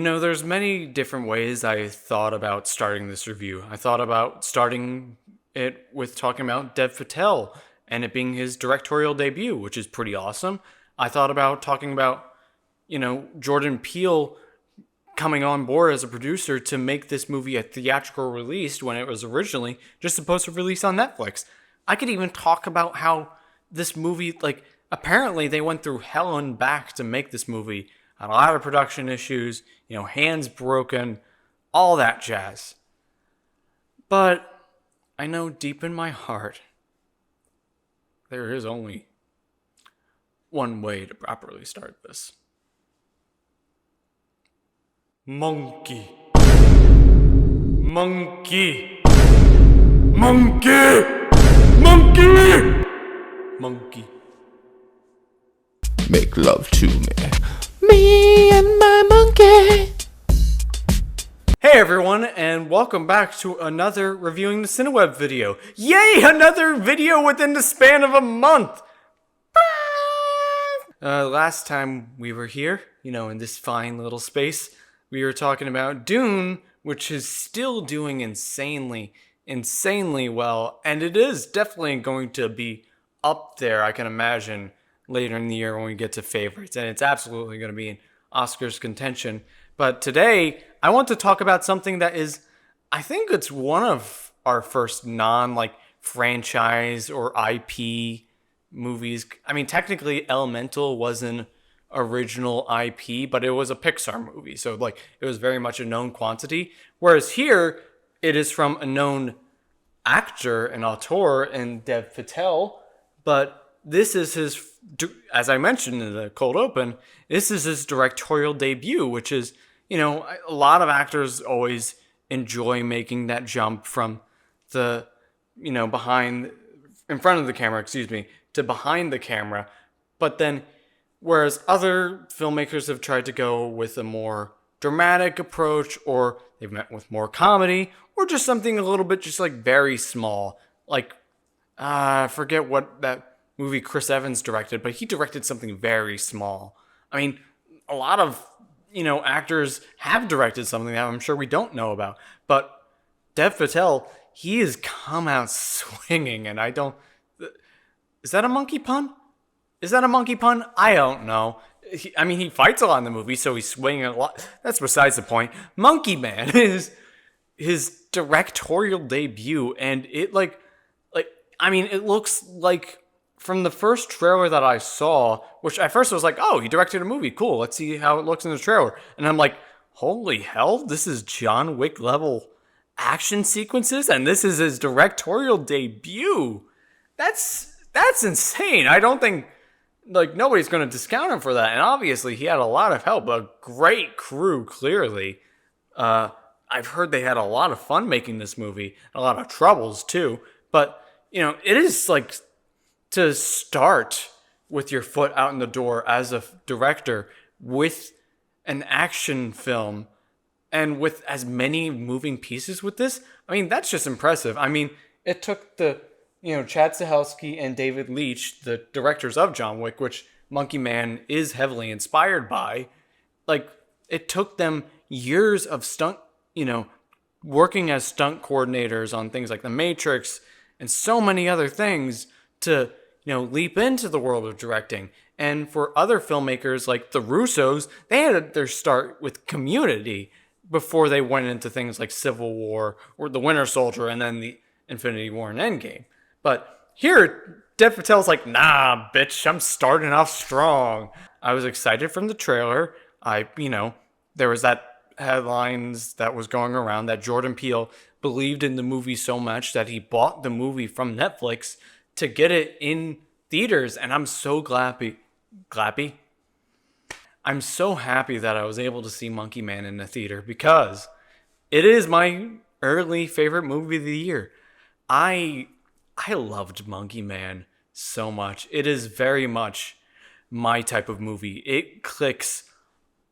There's many different ways I thought about starting this review. I thought about starting it with talking about Dev Patel and it being his directorial debut, which is pretty awesome. I thought about talking about, Jordan Peele coming on board as a producer to make this movie a theatrical release when it was originally just supposed to release on Netflix. I could even talk about how this movie, apparently they went through hell and back to make this movie. Had a lot of production issues, hands broken, all that jazz. But I know deep in my heart, there is only one way to properly start this. Monkey. Monkey. Monkey. Monkey. Monkey. Make love to me. Me and my monkey. Hey everyone, and welcome back to another Reviewing the Cineweb video. Yay! Another video within the span of a month! Last time we were here, in this fine little space, we were talking about Dune, which is still doing insanely well, and it is definitely going to be up there, I can imagine, later in the year when we get to favorites, and it's absolutely going to be in Oscars contention. But today, I want to talk about something that is, I think it's one of our first franchise or IP movies. I mean, technically, Elemental was an original IP, but it was a Pixar movie, so it was very much a known quantity. Whereas here, it is from a known actor and auteur in Dev Patel, but this is his, as I mentioned in the cold open, this is his directorial debut, which is, a lot of actors always enjoy making that jump from the, in front of the camera, to behind the camera. But then, whereas other filmmakers have tried to go with a more dramatic approach, or they've met with more comedy, or just something a little bit just very small. I forget what that movie Chris Evans directed, but he directed something very small. I mean, a lot of, actors have directed something that I'm sure we don't know about. But Dev Patel, he has come out swinging, and I don't... Is that a monkey pun? Is that a monkey pun? I don't know. He fights a lot in the movie, so he's swinging a lot. That's besides the point. Monkey Man is his directorial debut, and it it looks like from the first trailer that I saw, which at first I was like, oh, he directed a movie, cool, let's see how it looks in the trailer. And I'm like, holy hell, this is John Wick level action sequences, and this is his directorial debut. That's insane. I don't think nobody's going to discount him for that. And obviously he had a lot of help, a great crew, clearly. I've heard they had a lot of fun making this movie, a lot of troubles too. But, it is to start with your foot out in the door as a director with an action film and with as many moving pieces with this. That's just impressive. It took the, Chad Stahelski and David Leitch, the directors of John Wick, which Monkey Man is heavily inspired by. It took them years of stunt, working as stunt coordinators on things like The Matrix and so many other things to, leap into the world of directing. And for other filmmakers like the Russos, they had their start with Community before they went into things like Civil War or The Winter Soldier and then the Infinity War and Endgame. But here, Dev Patel's like, nah, bitch, I'm starting off strong. I was excited from the trailer. There was that headlines that was going around that Jordan Peele believed in the movie so much that he bought the movie from Netflix to get it in theaters. And I'm so glappy. I'm so happy that I was able to see Monkey Man in the theater because it is my early favorite movie of the year. I loved Monkey Man so much. It is very much my type of movie. It clicks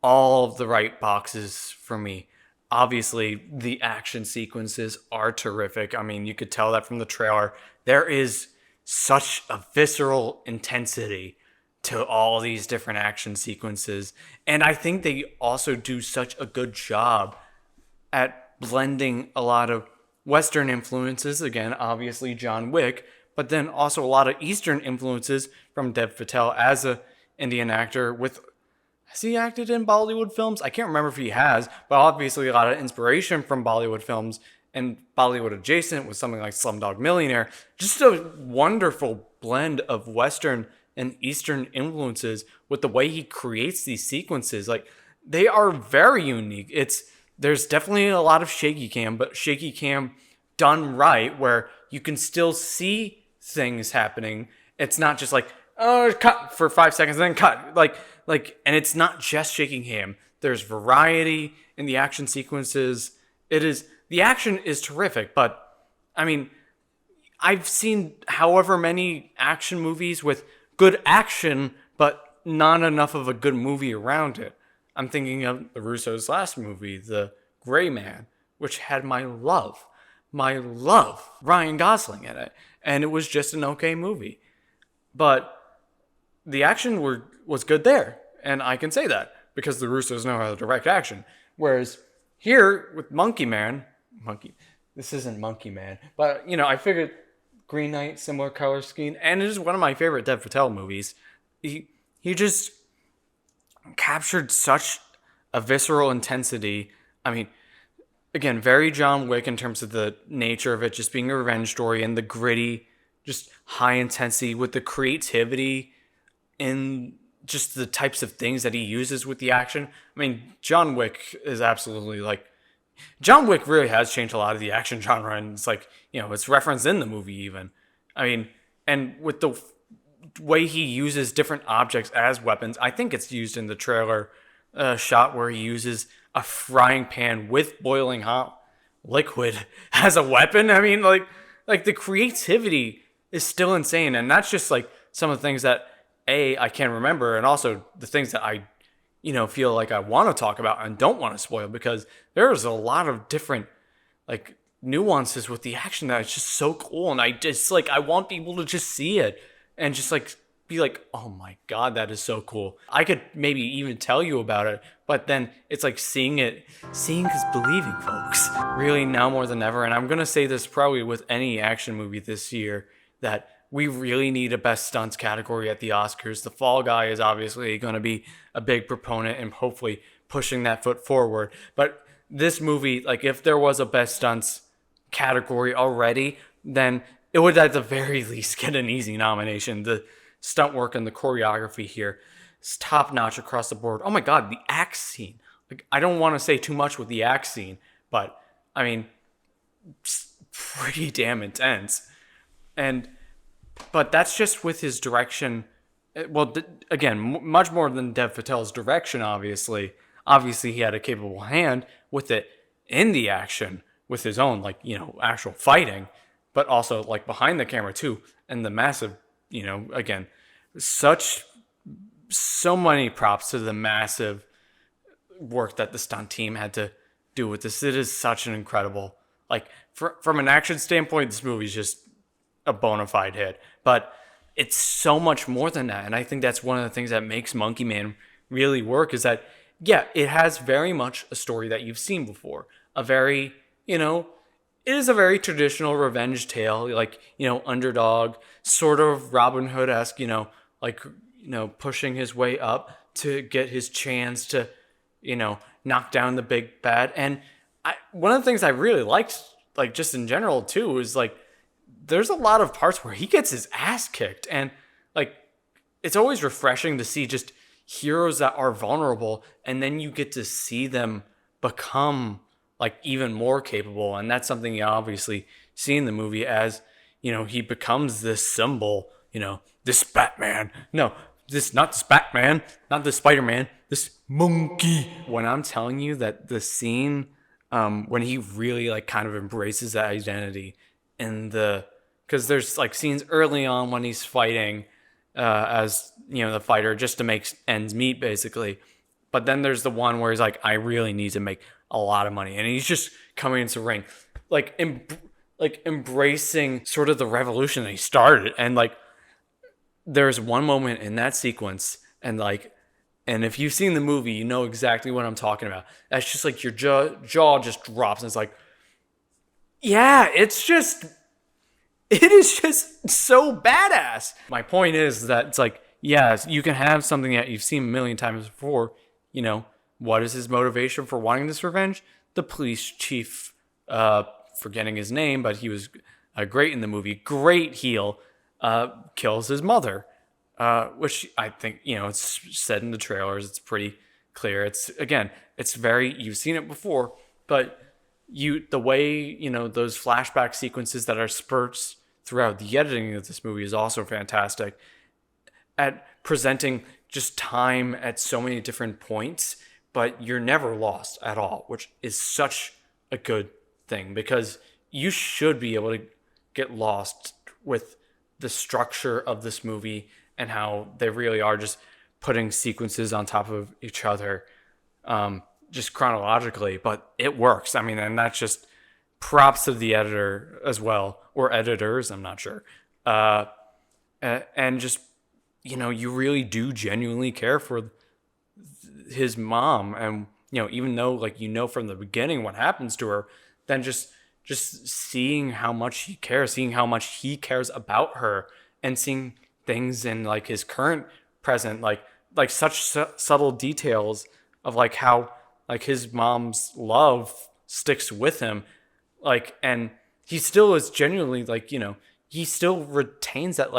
all of the right boxes for me. Obviously, the action sequences are terrific. You could tell that from the trailer. There is such a visceral intensity to all these different action sequences. And I think they also do such a good job at blending a lot of Western influences, again, obviously John Wick, but then also a lot of Eastern influences from Dev Patel as a Indian actor with. Has he acted in Bollywood films? I can't remember if he has, but obviously a lot of inspiration from Bollywood films and Bollywood adjacent with something like Slumdog Millionaire. Just a wonderful blend of Western and Eastern influences with the way he creates these sequences. Like, they are very unique. There's definitely a lot of shaky cam, but shaky cam done right where you can still see things happening. It's not just like, oh, cut for 5 seconds and then cut. And it's not just shaking cam. There's variety in the action sequences. The action is terrific, but I mean, I've seen however many action movies with good action, but not enough of a good movie around it. I'm thinking of the Russo's last movie, The Gray Man, which had my love, Ryan Gosling in it. And it was just an okay movie. But the action was good there. And I can say that because the Russos know how to direct action. Whereas here with this isn't Monkey Man, but I figured Green Knight, similar color scheme, and it is one of my favorite Dev Patel movies. He just captured such a visceral intensity. I mean, again, very John Wick in terms of the nature of it, just being a revenge story and the gritty, just high intensity with the creativity in just the types of things that he uses with the action. I mean, John Wick is absolutely John Wick really has changed a lot of the action genre, and it's it's referenced in the movie even. I mean, and with the way he uses different objects as weapons, I think it's used in the trailer shot where he uses a frying pan with boiling hot liquid as a weapon. I mean, like the creativity is still insane, and that's just some of the things that I can't remember, and also the things that I feel like I want to talk about and don't want to spoil, because there's a lot of different nuances with the action that is just so cool, and I just I want people to just see it and just be oh my god, that is so cool. I could maybe even tell you about it, but then it's seeing is believing, folks. Really, now more than ever, and I'm gonna say this probably with any action movie this year, that we really need a best stunts category at the Oscars. The Fall Guy is obviously going to be a big proponent and hopefully pushing that foot forward. But this movie, if there was a best stunts category already, then it would at the very least get an easy nomination. The stunt work and the choreography here is top notch across the board. Oh my God, the axe scene. I don't want to say too much with the axe scene, but I mean, it's pretty damn intense. But that's just with his direction. Well, again, much more than Dev Patel's direction, obviously. Obviously, he had a capable hand with it in the action, with his own, actual fighting, but also, behind the camera, too. And the massive, again, so many props to the massive work that the stunt team had to do with this. It is such an incredible, from an action standpoint, this movie is just a bona fide hit, but it's so much more than that. And I think that's one of the things that makes Monkey Man really work, is that, yeah, it has very much a story that you've seen before. A very, it is a very traditional revenge tale, underdog, sort of Robin Hood-esque, pushing his way up to get his chance to, knock down the big bad. And one of the things I really liked, just in general too, is there's a lot of parts where he gets his ass kicked, and it's always refreshing to see just heroes that are vulnerable, and then you get to see them become even more capable. And that's something you obviously see in the movie as he becomes this symbol, this Batman, not this Batman, not this Spider-Man, this monkey. When I'm telling you that the scene when he really kind of embraces that identity, because there's scenes early on when he's fighting as the fighter, just to make ends meet, basically. But then there's the one where he's I really need to make a lot of money, and he's just coming into the ring, embracing sort of the revolution that he started. And there's one moment in that sequence, and if you've seen the movie, you know exactly what I'm talking about. That's just like your jaw just drops, and it's like, yeah, it is just so badass. My point is that it's like, yes, you can have something that you've seen a million times before. What is his motivation for wanting this revenge? The police chief, forgetting his name, but he was great in the movie, great heel, kills his mother, which I think, it's said in the trailers. It's pretty clear. It's very, you've seen it before, but the way, those flashback sequences that are spurts throughout the editing of this movie is also fantastic at presenting just time at so many different points, but you're never lost at all, which is such a good thing, because you should be able to get lost with the structure of this movie and how they really are just putting sequences on top of each other, just chronologically, but it works. I mean, and that's just props to the editor as well, or editors, I'm not sure. And just, you really do genuinely care for his mom. And, even though, from the beginning what happens to her, then just seeing how much he cares, seeing how much he cares about her, and seeing things in, his current present, such subtle details of, how, his mom's love sticks with him, and he still is genuinely, he still retains that,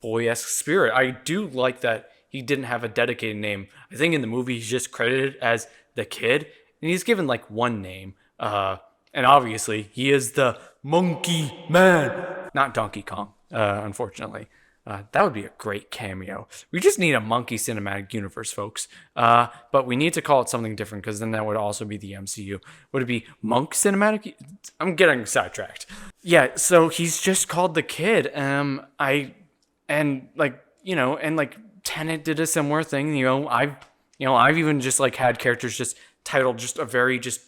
boy-esque spirit. I do like that he didn't have a dedicated name. I think in the movie he's just credited as the kid, and he's given, one name, and obviously he is the Monkey Man, not Donkey Kong, unfortunately. That would be a great cameo. We just need a monkey cinematic universe, folks. But we need to call it something different, because then that would also be the MCU. Would it be Monk Cinematic? I'm getting sidetracked. Yeah, so he's just called the kid. Tenet did a similar thing. I've even just had characters just titled just a very just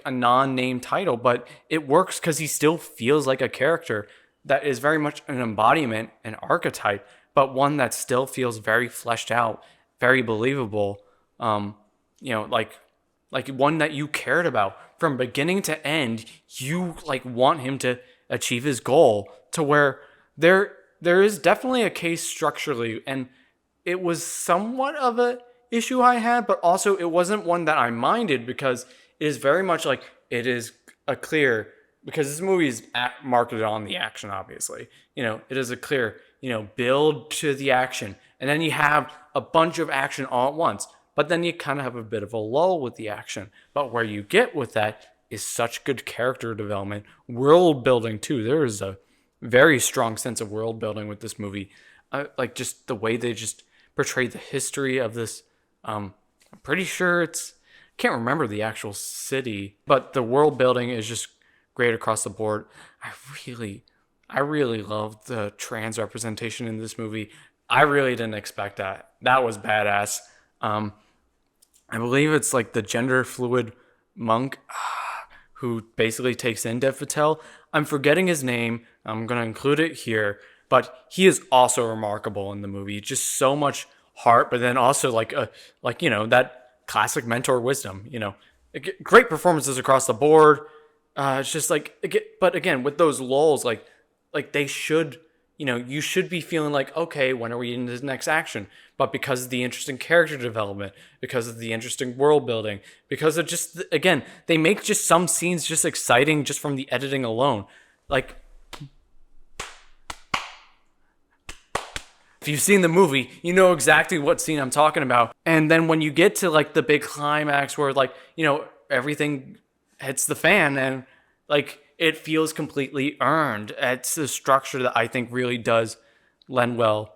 a non-name title, but it works because he still feels like a character that is very much an embodiment, an archetype, but one that still feels very fleshed out, very believable. One that you cared about from beginning to end. You want him to achieve his goal, to where there is definitely a case structurally, and it was somewhat of a issue I had, but also it wasn't one that I minded, because it is very much it is a clear, because this movie is marketed on the action, obviously. It is a clear, build to the action. And then you have a bunch of action all at once. But then you kind of have a bit of a lull with the action. But where you get with that is such good character development. World building, too. There is a very strong sense of world building with this movie. Just the way they just portray the history of this. I'm pretty sure can't remember the actual city. But the world building is just great across the board. I really loved the trans representation in this movie. I really didn't expect that. That was badass. I believe it's the gender fluid monk who basically takes in Dev Patel. I'm forgetting his name. I'm going to include it here, but he is also remarkable in the movie. Just so much heart, but then also that classic mentor wisdom, great performances across the board. It's just but again, with those lulls, they should, you should be feeling okay, when are we in this next action? But because of the interesting character development, because of the interesting world building, because of just, again, they make just some scenes just exciting just from the editing alone. If you've seen the movie, you know exactly what scene I'm talking about. And then when you get to the big climax where everything hits the fan, and it feels completely earned. It's a structure that I think really does lend well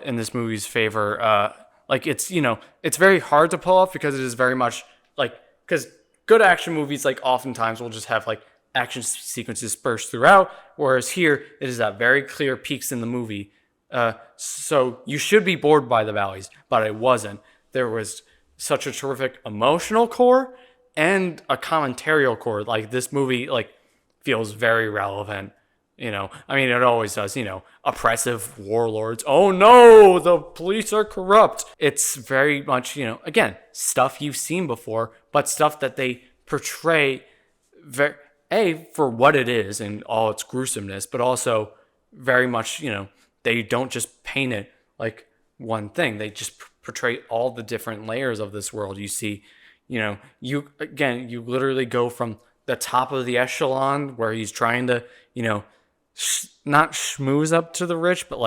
in this movie's favor. It's very hard to pull off, because it is very much because good action movies oftentimes will just have action sequences burst throughout, whereas here it is that very clear peaks in the movie. So you should be bored by the valleys, but I wasn't. There was such a terrific emotional core and a commentarial core. This movie feels very relevant I mean, it always does, oppressive warlords. Oh no, the police are corrupt. It's very much, again, stuff you've seen before, but stuff that they portray for what it is and all its gruesomeness, but also very much, they don't just paint it like one thing. They just portray all the different layers of this world. You see, you literally go from the top of the echelon where he's trying to, not schmooze up to the rich, but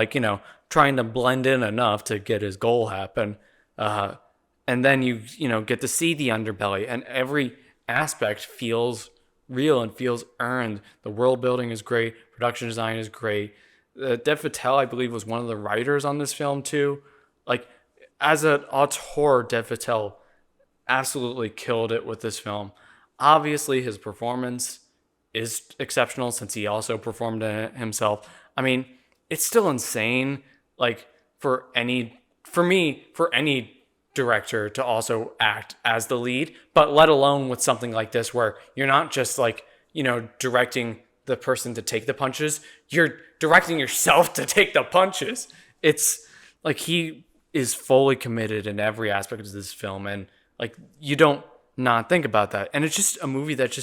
trying to blend in enough to get his goal happen. And then you get to see the underbelly, and every aspect feels real and feels earned. The world building is great. Production design is great. Dev Patel, I believe, was one of the writers on this film too. As an auteur, Dev Patel absolutely killed it with this film. Obviously, his performance is exceptional since he also performed it himself. I mean, it's still insane, for any director to also act as the lead, but let alone with something like this where you're not just directing the person to take the punches, you're directing yourself to take the punches. It's he is fully committed in every aspect of this film, and you don't not think about that. And it's just a movie that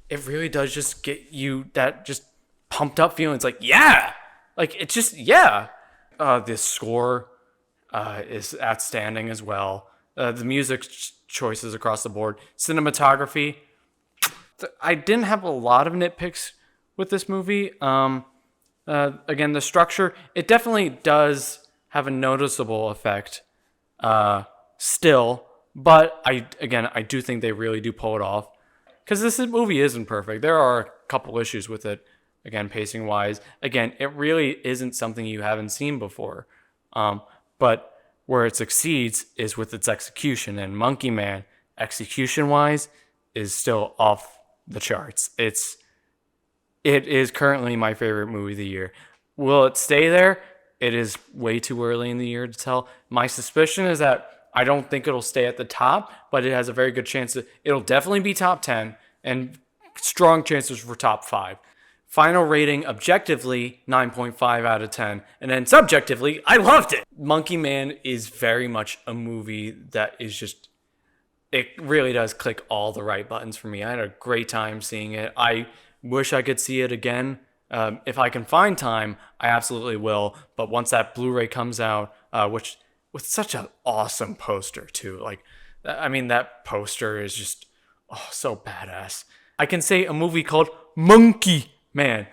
it really does just get you that just pumped up feeling. It's the score is outstanding as well. The music choices across the board, cinematography. I didn't have a lot of nitpicks with this movie. Again, the structure, it definitely does have a noticeable effect still, but I do think they really do pull it off, because this movie isn't perfect. There are a couple issues with it, again, pacing wise. Again, it really isn't something you haven't seen before, but where it succeeds is with its execution, and Monkey Man, execution wise, is still off the charts. It is currently my favorite movie of the year. Will it stay there? It is way too early in the year to tell. My suspicion is that I don't think it'll stay at the top, but it has a very good chance that it'll definitely be top 10 and strong chances for top 5. Final rating, objectively, 9.5 out of 10. And then subjectively, I loved it. Monkey Man is very much a movie that is just, it really does click all the right buttons for me. I had a great time seeing it. I wish I could see it again. If I can find time, I absolutely will. But once that Blu-ray comes out, which with such an awesome poster too, that poster is just so badass. I can say a movie called Monkey Man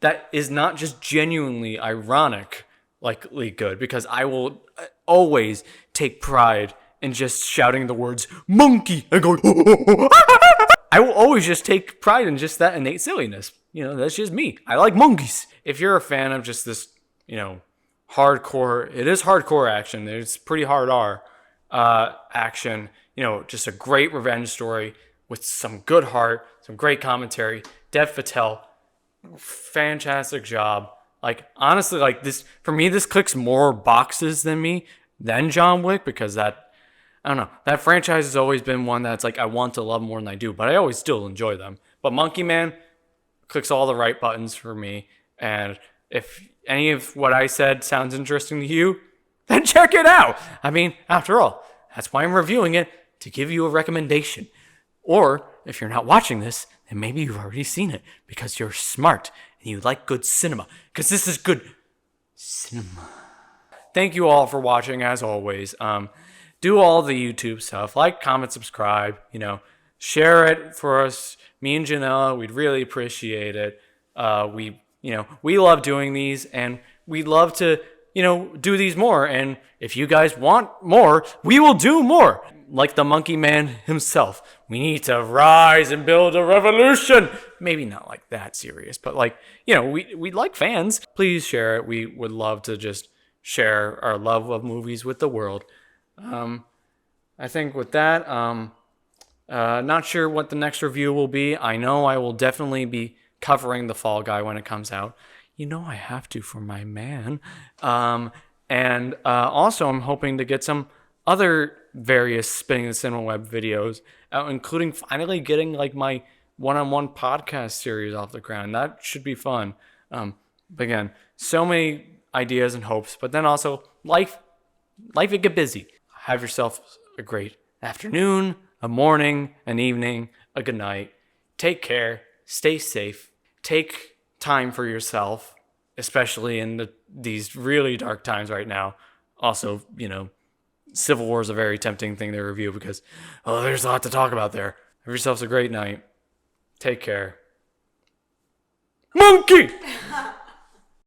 that is not just genuinely ironically good, because I will always take pride in just shouting the words monkey and going I will always just take pride in just that innate silliness. That's just me. I like monkeys. If you're a fan of just this, hardcore, it is hardcore action. It's pretty hard R action. Just a great revenge story with some good heart, some great commentary. Dev Patel, fantastic job. Honestly, this for me, this clicks more boxes than John Wick, because I don't know, that franchise has always been one that's I want to love more than I do, but I always still enjoy them. But Monkey Man clicks all the right buttons for me, and if any of what I said sounds interesting to you, then check it out. I mean, after all, that's why I'm reviewing it, to give you a recommendation. Or if you're not watching this, then maybe you've already seen it because you're smart and you like good cinema, because this is good cinema. Thank you all for watching, as always. Do all the YouTube stuff, comment, subscribe, share it for us, me and Gianella. We'd really appreciate it. We love doing these, and we'd love to, do these more. And if you guys want more, we will do more. Like the Monkey Man himself, we need to rise and build a revolution. Maybe not like that serious, but we like fans. Please share it. We would love to just share our love of movies with the world. I think with that, not sure what the next review will be. I know I will definitely be covering The Fall Guy when it comes out. I have to for my man. And also I'm hoping to get some other various Spinning the Cineweb videos out, including finally getting my one-on-one podcast series off the ground. That should be fun. But again, so many ideas and hopes, but then also life it get busy. Have yourself a great afternoon, a morning, an evening, a good night. Take care, stay safe, take time for yourself, especially in these really dark times right now. Also, Civil War is a very tempting thing to review because, there's a lot to talk about there. Have yourselves a great night. Take care. Monkey!